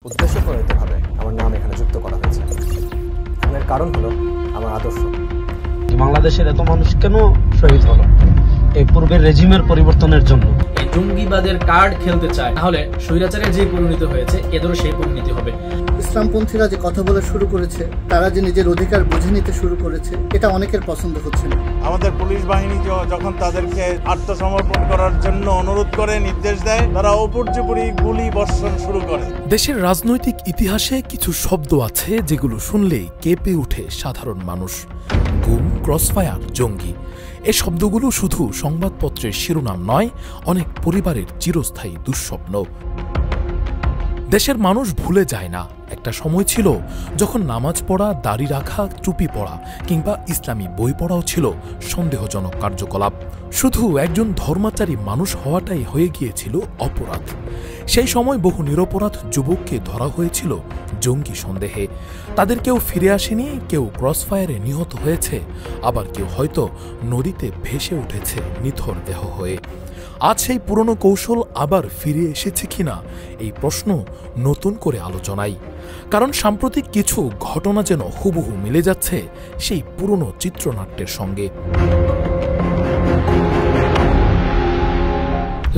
উদ্দেশ্যপ্রণোদিতভাবে আমার নাম এখানে যুক্ত করা হয়েছে। এর কারণ হলো আমার আদর্শ। বাংলাদেশের এত মানুষ কেন শহীদ হলো? এই পূর্বের রেজিমের পরিবর্তনের জন্য। এই জঙ্গিবাদের কার্ড খেলতে চায়, তাহলে স্বৈরাচারের যে পরিণতি হয়েছে এদেরও সেই পরিণতি হবে। ইসলামপন্থীরা যে কথা বলা শুরু করেছে, তারা যে নিজের অধিকার বুঝে নিতে শুরু করেছে, এটা অনেকের পছন্দ হচ্ছে না। আমাদের পুলিশ বাহিনী যখন তাদেরকে আত্মসমর্পণ করার জন্য অনুরোধ করে, নির্দেশ দেয়, তারা উপর্যুপরি গুলি বর্ষণ শুরু করে। দেশের রাজনৈতিক ইতিহাসে কিছু শব্দ আছে যেগুলো শুনলেই কেঁপে ওঠে সাধারণ মানুষ। গুম, ক্রসফায়ার, জঙ্গি। এ শব্দগুলো শুধু সংবাদপত্রের শিরোনাম নয়, অনেক পরিবারের চিরস্থায়ী দুঃস্বপ্ন। দেশের মানুষ ভুলে যায় না, একটা সময় ছিল যখন নামাজ পড়া, দাড়ি রাখা, টুপি পড়া কিংবা ইসলামী বই পড়াও ছিল সন্দেহজনক কার্যকলাপ। শুধু একজন ধর্মাচারী মানুষ হওয়াটাই হয়ে গিয়েছিল অপরাধ। সেই সময় বহু নিরপরাধ যুবককে ধরা হয়েছিল জঙ্গি সন্দেহে। তাদের কেউ ফিরে আসেনি, কেউ ক্রসফায়ারে নিহত হয়েছে, আবার কেউ হয়তো নদীতে ভেসে উঠেছে নিথর দেহ হয়ে। আজ সেই পুরনো কৌশল আবার ফিরে এসেছে কিনা এই প্রশ্ন নতুন করে আলোচনায়। কারণ সাম্প্রতিক কিছু ঘটনা যেন হুবহু মিলে যাচ্ছে সেই পুরনো চিত্রনাট্যের সঙ্গে।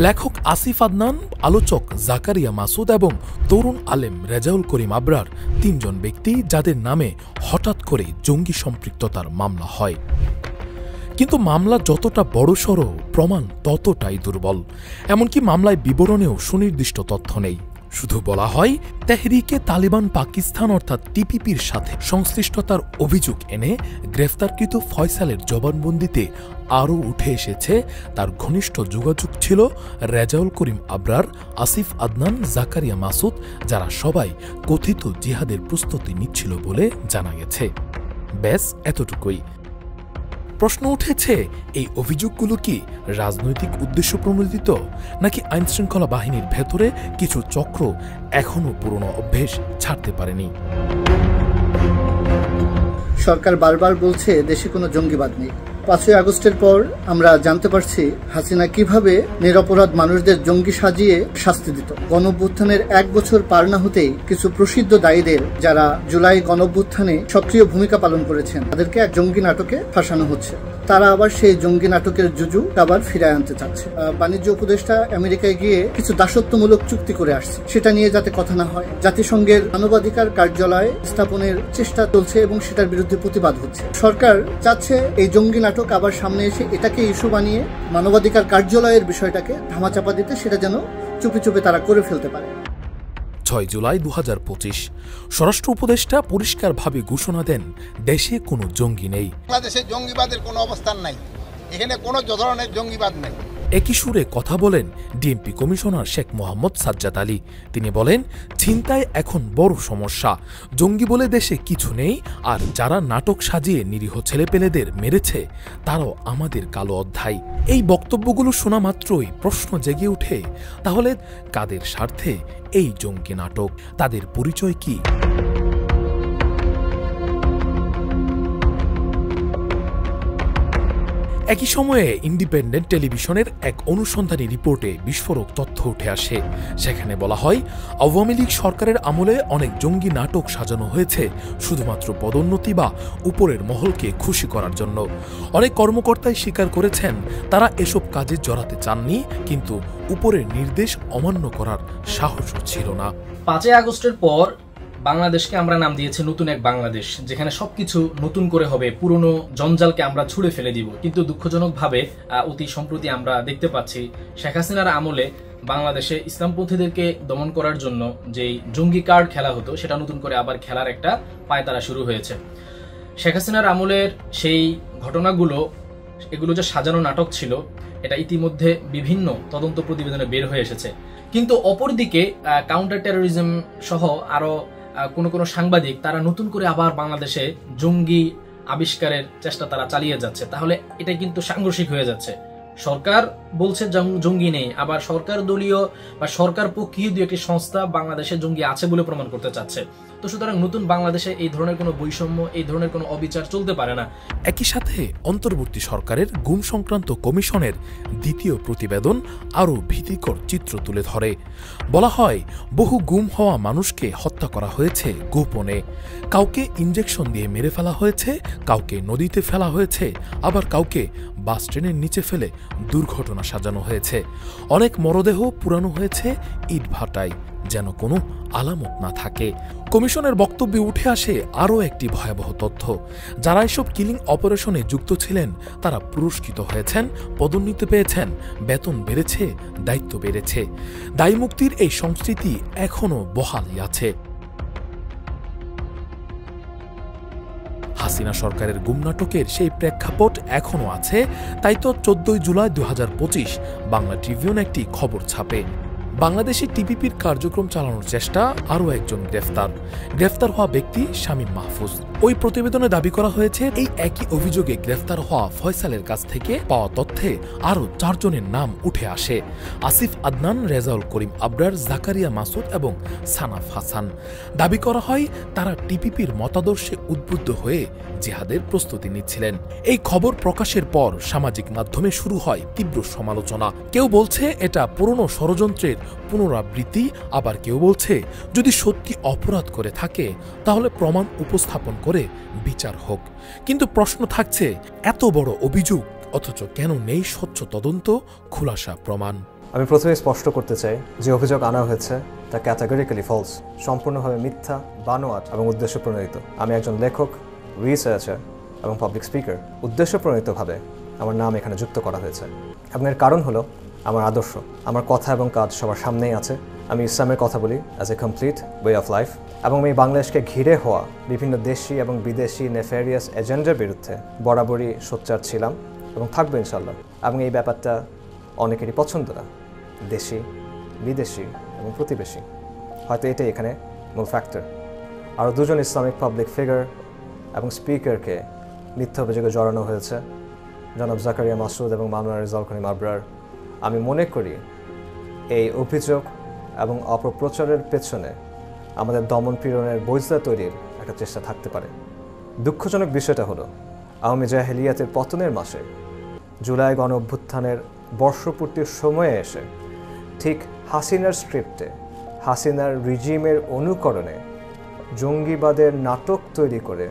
লেখক আসিফ আদনান, আলোচক জাকারিয়া মাসুদ এবং তরুণ আলেম রেজাউল করিম আবরার তিনজন ব্যক্তি যাদের নামে হঠাৎ করে জঙ্গি সম্পৃক্ততার মামলা হয়। কিন্তু মামলা যতটা বড়সড়, প্রমাণ ততটাই দুর্বল। এমনকি মামলায় বিবরণেও সুনির্দিষ্ট তথ্য নেই। শুধু বলা হয় তেহরিকে তালিবান পাকিস্তান অর্থাৎ টিপিপির সাথে সংশ্লিষ্টতার অভিযোগ এনে গ্রেফতারকৃত ফয়সালের জবানবন্দিতে আরও উঠে এসেছে তার ঘনিষ্ঠ যোগাযোগ ছিল রেজাউল করিম আবরার, আসিফ আদনান, জাকারিয়া মাসুদ, যারা সবাই কথিত জিহাদের প্রস্তুতি নিচ্ছিল বলে জানা গেছে। ব্যাস এতটুকুই। প্রশ্ন উঠেছে, এই অভিযোগগুলো কি রাজনৈতিক উদ্দেশ্য প্রণোদিত, নাকি আইনশৃঙ্খলা বাহিনীর ভেতরে কিছু চক্র এখনও পুরনো অভ্যেস ছাড়তে পারেনি? সরকার বারবার বলছে দেশে কোনো জঙ্গিবাদ নেই। ৫ই আগস্টের পর আমরা জানতে পারছি হাসিনা কিভাবে নিরপরাধ মানুষদের জঙ্গি সাজিয়ে শাস্তি দিত। গণঅভ্যুত্থানের ১ বছর পার না হতেই কিছু প্রসিদ্ধ দায়ীদের, যারা জুলাই গণঅভ্যুত্থানে সক্রিয় ভূমিকা পালন করেছেন, তাদেরকে এক জঙ্গি নাটকে ফাঁসানো হচ্ছে। তারা আবার সেই জঙ্গি নাটকের জুজু আবার ফিরায় আনতে চাচ্ছে। বাণিজ্য উপদেষ্টা আমেরিকায় গিয়ে কিছু দাসত্বমূলক চুক্তি করে আসছে, সেটা নিয়ে যাতে কথা না হয়। জাতিসংঘের মানবাধিকার কার্যালয় স্থাপনের চেষ্টা চলছে এবং সেটার বিরুদ্ধে প্রতিবাদ হচ্ছে। সরকার চাচ্ছে এই জঙ্গি নাটক আবার সামনে এসে এটাকে ইস্যু বানিয়ে মানবাধিকার কার্যালয়ের বিষয়টাকে ধামাচাপা দিতে, সেটা যেন চুপি চুপি তারা করে ফেলতে পারে। ৬ জুলাই ২০২৫ স্বরাষ্ট্র উপদেষ্টা পরিষ্কারভাবে ঘোষণা দেন, দেশে কোনো জঙ্গি নেই। বাংলাদেশে জঙ্গিবাদের কোনো অবস্থান নাই, এখানে কোনো ধরনের জঙ্গিবাদ নেই। একই সুরে কথা বলেন ডিএমপি কমিশনার শেখ মোহাম্মদ সাজ্জাদ আলী। তিনি বলেন, ছিনতাই এখন বড় সমস্যা, জঙ্গি বলে দেশে কিছু নেই, আর যারা নাটক সাজিয়ে নিরীহ ছেলেপেলেদের মেরেছে তারাও আমাদের কালো অধ্যায়। এই বক্তব্যগুলো শোনা মাত্রই প্রশ্ন জেগে ওঠে, তাহলে কাদের স্বার্থে এই জঙ্গি নাটক? তাদের পরিচয় কি? একই সময়ে ইন্ডিপেন্ডেন্ট টেলিভিশনের এক অনুসন্ধানী রিপোর্টে বিস্ফোরক তথ্য উঠে আসে। সেখানে বলা হয়, আওয়ামী লীগ সরকারের আমলে অনেক জঙ্গি নাটক সাজানো হয়েছে শুধুমাত্র পদোন্নতি বা উপরের মহলকে খুশি করার জন্য। অনেক কর্মকর্তাই স্বীকার করেছেন তারা এসব কাজে জড়াতে চাননি, কিন্তু উপরের নির্দেশ অমান্য করার সাহসও ছিল না। ৫ই আগস্টের পর বাংলাদেশকে আমরা নাম দিয়েছি নতুন এক বাংলাদেশ, যেখানে সবকিছু নতুন করে হবে, পুরনো জঞ্জালকে আমরা ছুঁড়ে ফেলে দিব। কিন্তু দুঃখজনকভাবে অতি সম্প্রতি আমরা দেখতে পাচ্ছি শেখ হাসিনার আমলে বাংলাদেশে ইসলামপন্থীদেরকে দমন করার জন্য যেই জঙ্গি কার্ড খেলা হতো, সেটা নতুন করে আবার খেলার একটা পায়তারা শুরু হয়েছে। শেখ হাসিনার আমলের সেই ঘটনাগুলো, এগুলো যে সাজানো নাটক ছিল, এটা ইতিমধ্যে বিভিন্ন তদন্ত প্রতিবেদনে বের হয়ে এসেছে। কিন্তু অপরদিকে কাউন্টার টেরোরিজম সহ আরো কোনো সাংবাদিক তারা নতুন করে আবার বাংলাদেশে জঙ্গি আবিষ্কারের চেষ্টা তারা চালিয়ে যাচ্ছে। তাহলে এটা কিন্তু সাংঘর্ষিক হয়ে যাচ্ছে। সরকার বলছে জঙ্গি নেই, আবার সরকার দলীয় বা সরকার পক্ষীয় দু একটি সংস্থা বাংলাদেশে জঙ্গি আছে বলে প্রমাণ করতে চাচ্ছে। তো সুতরাং নতুন বাংলাদেশে এই ধরনের কোনো বৈষম্য, এই ধরনের কোনো অবিচার চলতে পারে না। একই সাথে অন্তর্বর্তী সরকারের গুম সংক্রান্ত কমিশনের দ্বিতীয় প্রতিবেদন আরও ভীতিকর চিত্র তুলে ধরে। বলা হয়, বহু গুম হওয়া মানুষকে হত্যা করা হয়েছে গোপনে, কাউকে ইনজেকশন দিয়ে মেরে ফেলা হয়েছে, কাউকে নদীতে ফেলা হয়েছে, আবার কাউকে বাস ট্রেনের নিচে ফেলে দুর্ঘটনা সাজানো হয়েছে। অনেক মরদেহ পুরানো হয়েছে ইট ভাটায়, যেন কোনো আলামত না থাকে। কমিশনের বক্তব্যে উঠে আসে আরও একটি ভয়াবহ তথ্য। যারা এসব কিলিং অপারেশনে যুক্ত ছিলেন তারা পুরস্কৃত হয়েছেন, পদোন্নতি পেয়েছেন, বেতন বেড়েছে, দায়িত্ব বেড়েছে। দায়মুক্তির এই সংস্কৃতি এখনও বহালই আছে। হাসিনা সরকারের গুম নাটকের সেই প্রেক্ষাপট এখনও আছে। তাই তো 14 জুলাই 2025 বাংলা ট্রিবিউন একটি খবর ছাপে, বাংলাদেশে টিপিপির কার্যক্রম চালানোর চেষ্টা, আরও একজন গ্রেফতার হওয়া ব্যক্তি শামীম মাহফুজ। ওই প্রতিবেদনে দাবি করা হয়েছে, এই একই অভিযোগে গ্রেফতার হওয়া ফয়সালের কাছ থেকে পাওয়া তথ্যে আরও 4 জনের নাম উঠে আসে: আসিফ আদনান, রেজাউল করিম আবরার, জাকারিয়া মাসুদ এবং সানাফ হাসান। দাবি করা হয় তারা টিপিপির মতাদর্শে উদ্বুদ্ধ হয়ে জিহাদের প্রস্তুতি নিচ্ছিলেন। এই খবর প্রকাশের পর সামাজিক মাধ্যমে শুরু হয় তীব্র সমালোচনা। কেউ বলছে এটা পুরনো ষড়যন্ত্রের পুনরাবৃত্তি, আবার কেউ বলছে যদি সত্যি অপরাধ করে থাকে তাহলে প্রমাণ উপস্থাপন করে বিচার হোক। কিন্তু প্রশ্ন থাকছে, এত বড় অভিযোগ অথচ কেন নেই স্বচ্ছ তদন্ত, খুলাসা প্রমাণ? আমি প্রথমে স্পষ্ট করতে চাই যে অভিযোগ আনা হয়েছে তা ক্যাটাগরিক্যালি ফলস, সম্পূর্ণভাবে মিথ্যা, বানোয়াট এবং উদ্দেশ্য প্রণোদিত। আমি একজন লেখক, রিসার্চার এবং পাবলিক স্পিকার। উদ্দেশ্য প্রণোদিতভাবে আমার নাম এখানে যুক্ত করা হয়েছে এবং এর কারণ হলো আমার আদর্শ। আমার কথা এবং কাজ সবার সামনেই আছে। আমি ইসলামের কথা বলি as a complete way of life, এবং আমি বাংলাদেশকে ঘিরে হওয়া বিভিন্ন দেশি এবং বিদেশি নেফেরিয়াস এজেন্ডার বিরুদ্ধে বরাবরই সোচ্চার ছিলাম এবং থাকবো ইনশাল্লাহ। এবং এই ব্যাপারটা অনেকেরই পছন্দ না, দেশি, বিদেশি এবং প্রতিবেশী। হয়তো এটাই এখানে মূল ফ্যাক্টর। আরও 2 জন ইসলামিক পাবলিক ফিগার এবং স্পিকারকে মিথ্যা অভিযোগে জড়ানো হয়েছে, জনাব জাকারিয়া মাসুদ এবং মাওলানা রেজাউল করিম আবরার। আমি মনে করি এই অভিযোগ এবং অপপ্রচারের পেছনে আমাদের দমন পীড়নের বৈধতা তৈরির একটা চেষ্টা থাকতে পারে। দুঃখজনক বিষয়টা হলো, আওয়ামী জাহেলিয়াতের পতনের মাসে জুলাই গণ অভ্যুত্থানের বর্ষপূর্তির সময়ে এসে ঠিক হাসিনার স্ক্রিপ্টে, হাসিনার রিজিমের অনুকরণে জঙ্গিবাদের নাটক তৈরি করে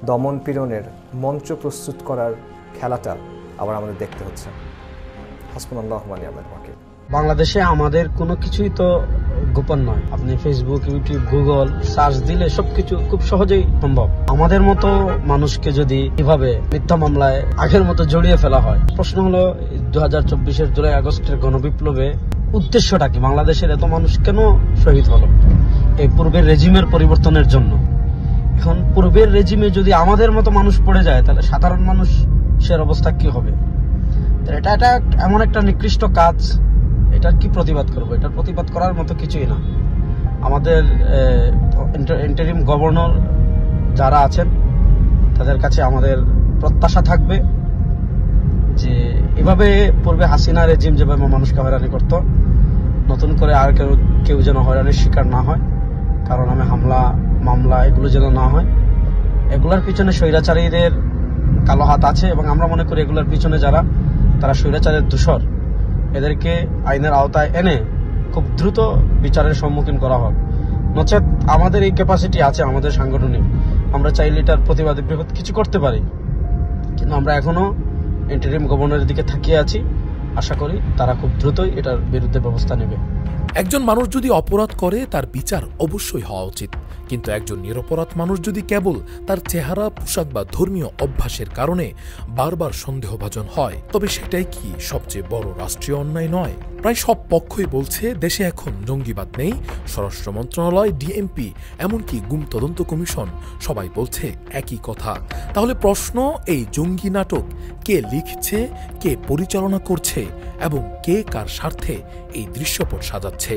দমন পীড়নের মঞ্চ প্রস্তুত করার খেলাটা আবার আমাদের দেখতে হচ্ছে। হাসবুনাল্লাহু ওয়া নি'মাল ওয়াকিল। বাংলাদেশে আমাদের কোনো কিছুই তো গোপন নয়। আপনি ফেসবুক, ইউটিউব, গুগল সার্চ দিলে সবকিছু খুব সহজেই সম্ভব। আমাদের মতো মানুষকে যদি এভাবে মিথ্যা মামলায় আগের মতো জড়িয়ে ফেলা হয়, প্রশ্ন হলো 2024-এর জুলাই আগস্টের গণবিপ্লবে উদ্দেশ্যটা কি? বাংলাদেশের এত মানুষ কেন শহীদ হলো? এই পূর্বের রেজিমের পরিবর্তনের জন্য। এখন পূর্বের রেজিমে যদি আমাদের মতো মানুষ পড়ে যায়, তাহলে সাধারণ মানুষের অবস্থা কি হবে? এটা এমন একটা নিকৃষ্ট কাজ, এটার কি প্রতিবাদ করবো? এটার প্রতিবাদ করার মতো কিছুই না। আমাদের ইন্টারিম গভর্নর যারা আছেন তাদের কাছে আমাদের প্রত্যাশা থাকবে যে এভাবে পূর্বে হাসিনা রেজিম যেভাবে মানুষকে হয়রানি করত, নতুন করে আর কেউ যেন হয়রানির শিকার না হয়, কারণ আমি হামলা, মামলা এগুলো যেন না হয়। এগুলোর পিছনে স্বৈরাচারীদের কালো হাত আছে এবং আমরা মনে করি এগুলোর পিছনে যারা, তারা স্বৈরাচারের দূষর, এদেরকে আইনের আওতায় এনে খুব দ্রুত বিচারের সম্মুখীন করা হোক। নচেত আমাদের এই ক্যাপাসিটি আছে, আমাদের সাংগঠনিক, আমরা চাইলে এটার প্রতিবাদে বৃহৎ কিছু করতে পারি, কিন্তু আমরা এখনো ইন্টারিম গভর্নরের দিকে তাকিয়ে আছি। আশা করি তারা খুব দ্রুতই এটার বিরুদ্ধে ব্যবস্থা নেবে। একজন মানুষ যদি অপরাধ করে তার বিচার অবশ্যই হওয়া উচিত, কিন্তু একজন নিরপরাধ মানুষ যদি কেবল তার চেহারা, পোশাক বা ধর্মীয় অভ্যাসের কারণে বারবার সন্দেহভাজন হয়, তবে সেটাই কি সবচেয়ে বড় রাষ্ট্রীয় অন্যায় নয়? প্রায় সব পক্ষই বলছে দেশে এখন জঙ্গিবাদ নেই। স্বরাষ্ট্র মন্ত্রণালয়, ডিএমপি, এমনকি গুম তদন্ত কমিশন সবাই বলছে একই কথা। তাহলে প্রশ্ন, এই জঙ্গি নাটক কে লিখছে, কে পরিচালনা করছে এবং কে কার স্বার্থে এই দৃশ্যপট সাজাচ্ছে?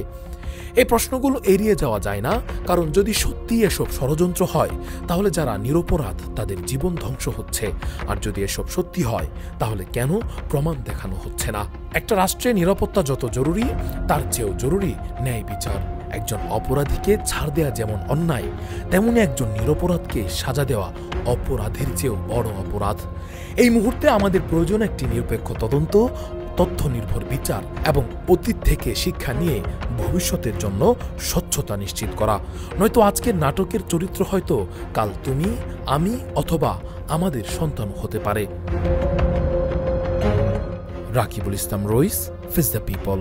এই প্রশ্নগুলো এড়িয়ে যাওয়া যায় না, কারণ যদি সত্যি এসব ষড়যন্ত্র হয় তাহলে যারা নিরপরাধ তাদের জীবন ধ্বংস হচ্ছে, আর যদি এসব সত্যি হয় তাহলে কেন প্রমাণ দেখানো হচ্ছে না? একটা রাষ্ট্রের নিরাপত্তা যত জরুরি তার চেয়েও জরুরি ন্যায় বিচার। একজন অপরাধীকে ছাড় দেওয়া যেমন অন্যায়, তেমনি একজন নিরপরাধকে সাজা দেওয়া অপরাধের চেয়েও বড় অপরাধ। এই মুহূর্তে আমাদের প্রয়োজন একটি নিরপেক্ষ তদন্ত, তথ্য নির্ভর বিচার এবং অতীত থেকে শিক্ষা নিয়ে ভবিষ্যতের জন্য স্বচ্ছতা নিশ্চিত করা। নয়তো আজকের নাটকের চরিত্র হয়তো কাল তুমি, আমি অথবা আমাদের সন্তান হতে পারে। রাকিবুল ইসলাম রইস, ফেস দ্য পিপল।